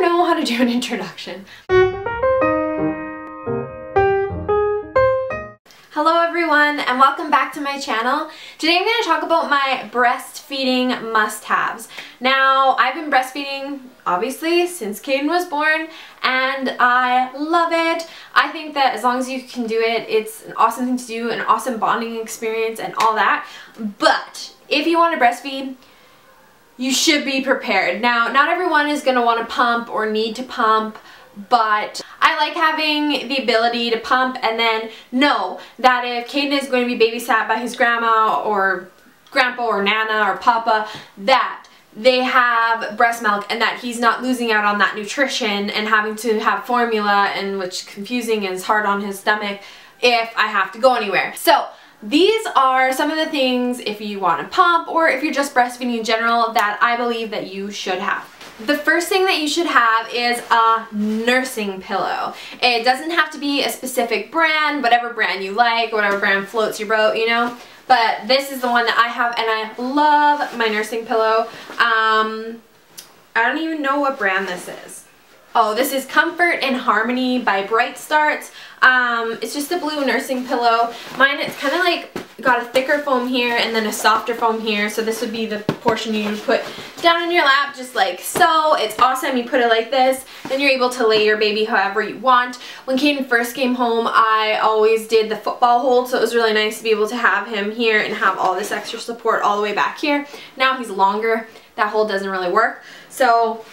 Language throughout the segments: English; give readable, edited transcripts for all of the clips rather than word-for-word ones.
know how to do an introduction. Hello everyone and welcome back to my channel. Today I'm going to talk about my breastfeeding must-haves. Now, I've been breastfeeding obviously since Caden was born and I love it. I think that as long as you can do it, it's an awesome thing to do, an awesome bonding experience and all that. But if you want to breastfeed, you should be prepared. Now, not everyone is going to want to pump or need to pump, but I like having the ability to pump and then know that if Caden is going to be babysat by his grandma or grandpa or nana or papa, that they have breast milk and that he's not losing out on that nutrition and having to have formula, and which confusing and is hard on his stomach if I have to go anywhere. So these are some of the things, if you want to pump or if you're just breastfeeding in general, that I believe that you should have. The first thing that you should have is a nursing pillow. It doesn't have to be a specific brand, whatever brand you like, whatever brand floats your boat, you know. But this is the one that I have and I love my nursing pillow. I don't even know what brand this is. Oh, this is Comfort and Harmony by Bright Starts. It's just a blue nursing pillow. Mine, it's kind of like got a thicker foam here and then a softer foam here. So this would be the portion you would put down in your lap just like so. It's awesome. You put it like this, then you're able to lay your baby however you want. When Caden first came home, I always did the football hold, so it was really nice to be able to have him here and have all this extra support all the way back here. Now he's longer. That hold doesn't really work. So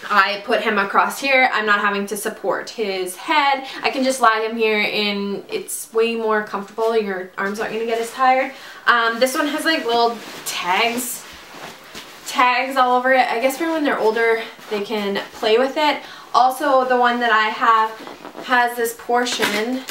I put him across here. I'm not having to support his head. I can just lie him here and it's way more comfortable. Your arms aren't going to get as tired. This one has like little tags all over it. I guess for when they're older they can play with it. Also, the one that I have has this portion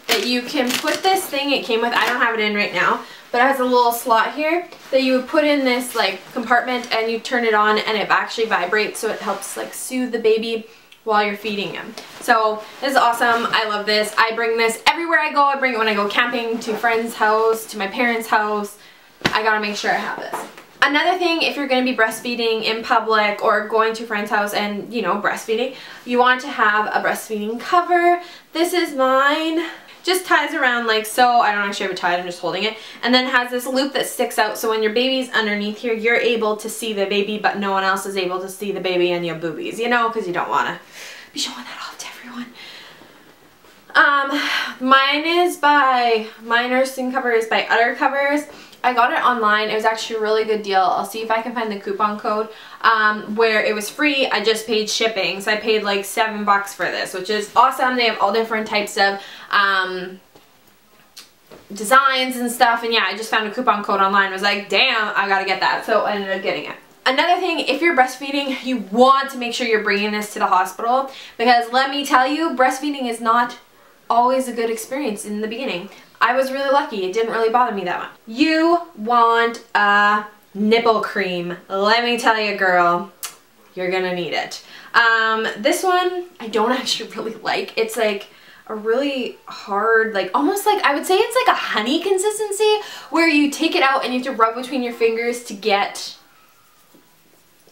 that you can put this thing it came with. I don't have it in right now, but it has a little slot here that you would put in this like compartment and you turn it on and it actually vibrates, so it helps like soothe the baby while you're feeding him. So this is awesome. I love this. I bring this everywhere I go. I bring it when I go camping, to a friend's house, to my parents' house. I gotta make sure I have this. Another thing, if you're going to be breastfeeding in public or going to a friend's house and, you know, breastfeeding, you want to have a breastfeeding cover. This is mine. Just ties around like so. I don't actually have it tied, I'm just holding it. And then has this loop that sticks out, so when your baby's underneath here, you're able to see the baby, but no one else is able to see the baby and your boobies, you know, because you don't want to be showing that off to everyone. My nursing cover is by Utter Covers. I got it online. It was actually a really good deal. I'll see if I can find the coupon code where it was free. I just paid shipping, so I paid like $7 for this, which is awesome. They have all different types of designs and stuff, and yeah, I just found a coupon code online. I was like, damn, I gotta get that, so I ended up getting it. Another thing, if you're breastfeeding, you want to make sure you're bringing this to the hospital, because let me tell you, breastfeeding is not always a good experience in the beginning. I was really lucky. It didn't really bother me that much. You want a nipple cream. Let me tell you, girl, you're gonna need it. This one I don't actually really like. It's like a really hard, like almost like, I would say it's like a honey consistency, where you take it out and you have to rub between your fingers to get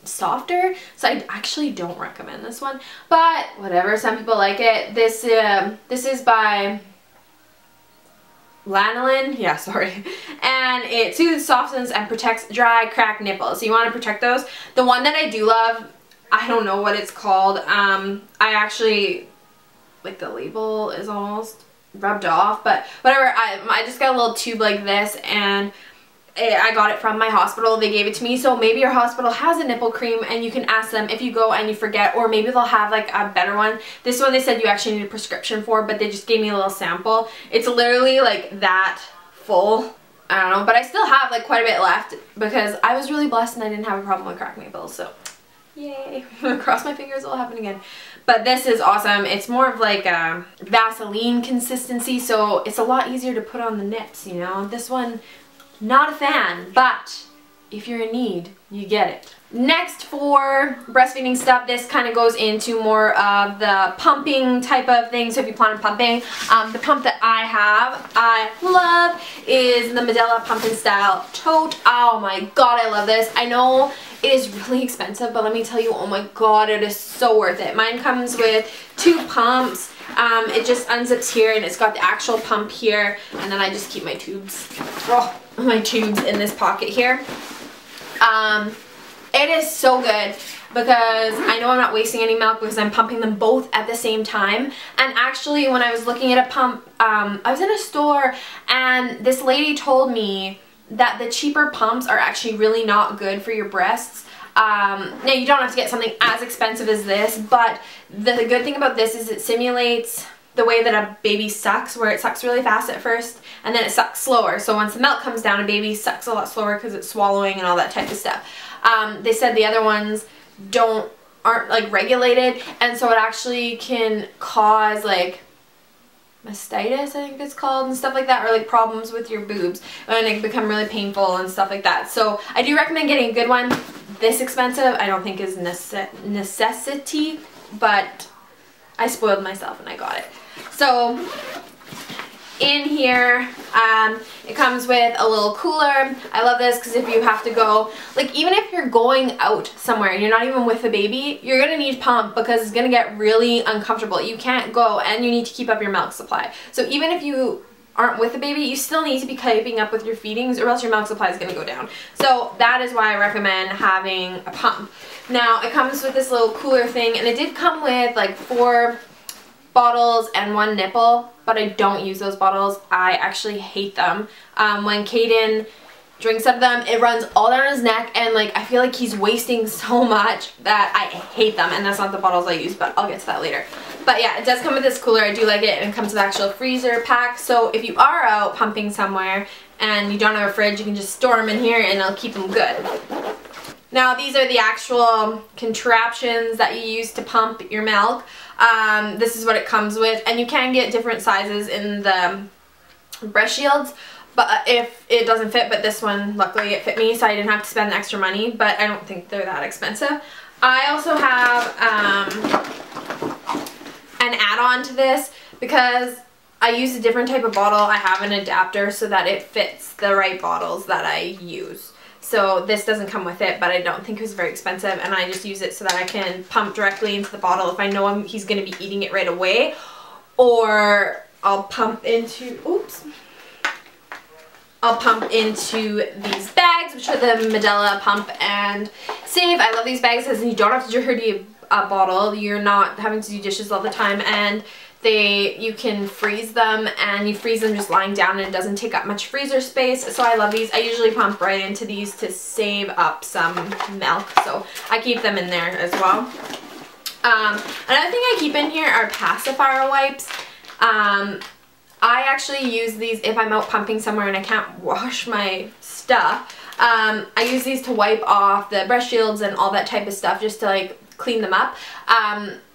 softer. So I actually don't recommend this one, but whatever, some people like it. This is by lanolin, yeah, sorry, and it soothes, softens, and protects dry, cracked nipples. So you want to protect those. The one that I do love, I don't know what it's called. I actually, like, the label is almost rubbed off, but whatever. I just got a little tube like this, and I got it from my hospital. They gave it to me, so maybe your hospital has a nipple cream and you can ask them if you go and you forget, or maybe they'll have like a better one. This one they said you actually need a prescription for, but they just gave me a little sample. It's literally like that full. I don't know, but I still have like quite a bit left because I was really blessed and I didn't have a problem with cracked nipples, so yay. Cross my fingers it'll happen again. But this is awesome. It's more of like a Vaseline consistency, so it's a lot easier to put on the nips, you know. This one, not a fan, but if you're in need, you get it. Next, for breastfeeding stuff, this kind of goes into more of the pumping type of thing. So if you plan on pumping, the pump that I love is the Medela Pumping Style Tote. Oh my god, I love this. I know it is really expensive, but let me tell you, oh my god, it is so worth it. Mine comes with 2 pumps. It just unzips here and it's got the actual pump here, and then I just keep my tubes, in this pocket here. It is so good because I know I'm not wasting any milk because I'm pumping them both at the same time. And actually, when I was looking at a pump, I was in a store and this lady told me that the cheaper pumps are actually really not good for your breasts. Now, you don't have to get something as expensive as this, but the good thing about this is it simulates the way that a baby sucks, where it sucks really fast at first and then it sucks slower. So once the milk comes down, a baby sucks a lot slower because it's swallowing and all that type of stuff. They said the other ones aren't like regulated, and so it actually can cause like mastitis, I think it's called, and stuff like that, or like problems with your boobs, and it become really painful and stuff like that. So I do recommend getting a good one. This expensive I don't think is necessity, but I spoiled myself and I got it. So in here, it comes with a little cooler. I love this because if you have to go, like even if you're going out somewhere and you're not even with a baby, you're going to need pump because it's going to get really uncomfortable. You can't go and you need to keep up your milk supply. So even if you aren't with a baby, you still need to be keeping up with your feedings or else your milk supply is going to go down. So that is why I recommend having a pump. Now it comes with this little cooler thing, and it did come with like 4 bottles and 1 nipple, but I don't use those bottles. I actually hate them. When Caden drinks out of them, it runs all down his neck, and like I feel like he's wasting so much that I hate them, and that's not the bottles I use, but I'll get to that later. But yeah, it does come with this cooler. I do like it, and it comes with an actual freezer pack, so if you are out pumping somewhere and you don't have a fridge, you can just store them in here and it'll keep them good. Now these are the actual contraptions that you use to pump your milk. This is what it comes with, and you can get different sizes in the breast shields, but if it doesn't fit, but this one luckily it fit me, so I didn't have to spend the extra money, but I don't think they're that expensive. I also have an add-on to this because I use a different type of bottle. I have an adapter so that it fits the right bottles that I use. So this doesn't come with it, but I don't think it was very expensive, and I just use it so that I can pump directly into the bottle if I know he's going to be eating it right away, or I'll pump into, I'll pump into these bags, which are the Medela Pump and Save. I love these bags because you don't have to dirty a bottle. You're not having to do dishes all the time, and you can freeze them, and you freeze them just lying down, and it doesn't take up much freezer space. So I love these. I usually pump right into these to save up some milk, so I keep them in there as well. Another thing I keep in here are pacifier wipes. I actually use these if I'm out pumping somewhere and I can't wash my stuff. I use these to wipe off the breast shields and all that type of stuff, just to like clean them up.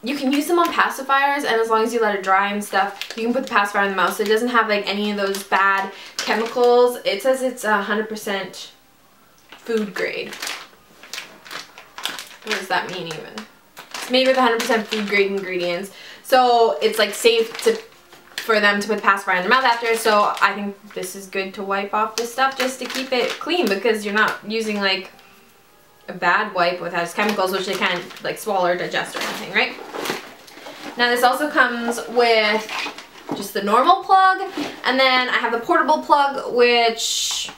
You can use them on pacifiers, and as long as you let it dry and stuff, you can put the pacifier in the mouth so it doesn't have like any of those bad chemicals. It says it's 100% food grade. What does that mean even? It's made with 100% food grade ingredients, so it's like safe for them to put the pacifier in their mouth after. So I think this is good to wipe off this stuff just to keep it clean, because you're not using like a bad wipe with has chemicals which they can't like swallow or digest or anything, right? Now this also comes with just the normal plug, and then I have the portable plug, which,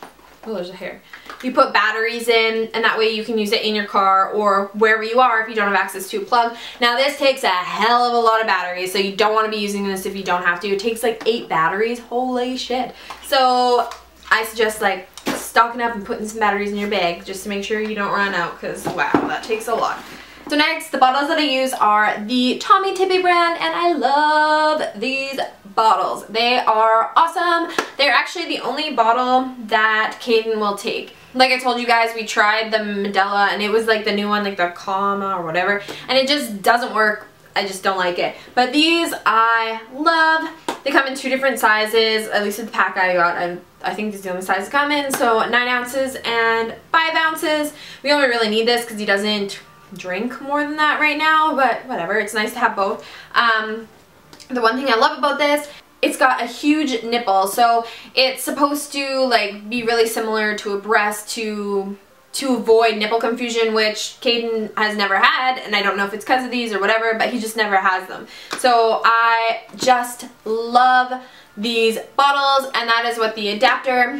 oh, there's a hair. You put batteries in, and that way you can use it in your car or wherever you are if you don't have access to a plug. Now this takes a hell of a lot of batteries, so you don't want to be using this if you don't have to. It takes like 8 batteries, holy shit. So I suggest like stocking up and putting some batteries in your bag just to make sure you don't run out, because wow, that takes a lot. So next, the bottles that I use are the Tommy Tippy brand, and I love these bottles. They are awesome. They're actually the only bottle that Caden will take. Like I told you guys, we tried the Medela, and it was like the new one, like the Comma or whatever, and it just doesn't work. I just don't like it. But these I love. They come in 2 different sizes, at least with the pack I got. I think this is the only size to come in, so 9 ounces and 5 ounces. We only really need this because he doesn't drink more than that right now, but whatever, it's nice to have both. The one thing I love about this, it's got a huge nipple, so it's supposed to like be really similar to a breast to avoid nipple confusion, which Caden has never had, and I don't know if it's because of these or whatever, but he just never has them. So I just love these bottles, and that is what the adapter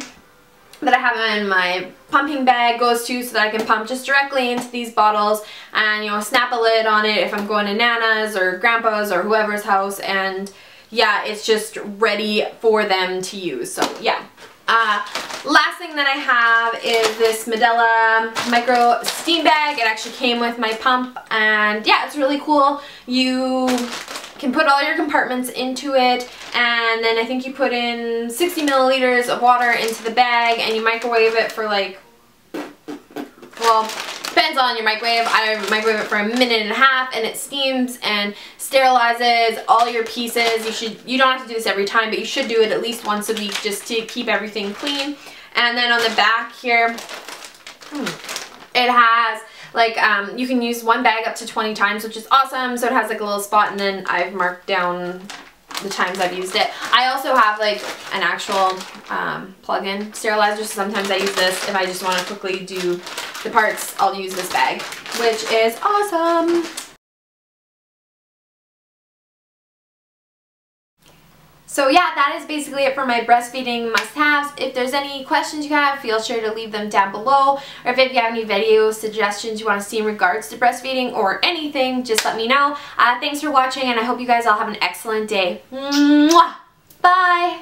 that I have in my pumping bag goes to, so that I can pump just directly into these bottles and, you know, snap a lid on it if I'm going to Nana's or Grandpa's or whoever's house, and yeah, it's just ready for them to use. So yeah. Last thing that I have is this Medela micro steam bag. It actually came with my pump, and yeah, it's really cool. You can put all your compartments into it, and then I think you put in 60 milliliters of water into the bag, and you microwave it for like, well, depends on your microwave. I microwave it for a minute and a half, and it steams and sterilizes all your pieces. You don't have to do this every time, but you should do it at least once a week just to keep everything clean. And then on the back here, it has like, you can use one bag up to 20 times, which is awesome. So it has like a little spot, and then I've marked down the times I've used it. I also have like an actual plug-in sterilizer, so sometimes I use this if I just want to quickly do the parts. I'll use this bag, which is awesome. So yeah, that is basically it for my breastfeeding must-haves. If there's any questions you have, feel sure to leave them down below. Or if you have any video suggestions you want to see in regards to breastfeeding or anything, just let me know. Thanks for watching, and I hope you guys all have an excellent day. Mwah! Bye!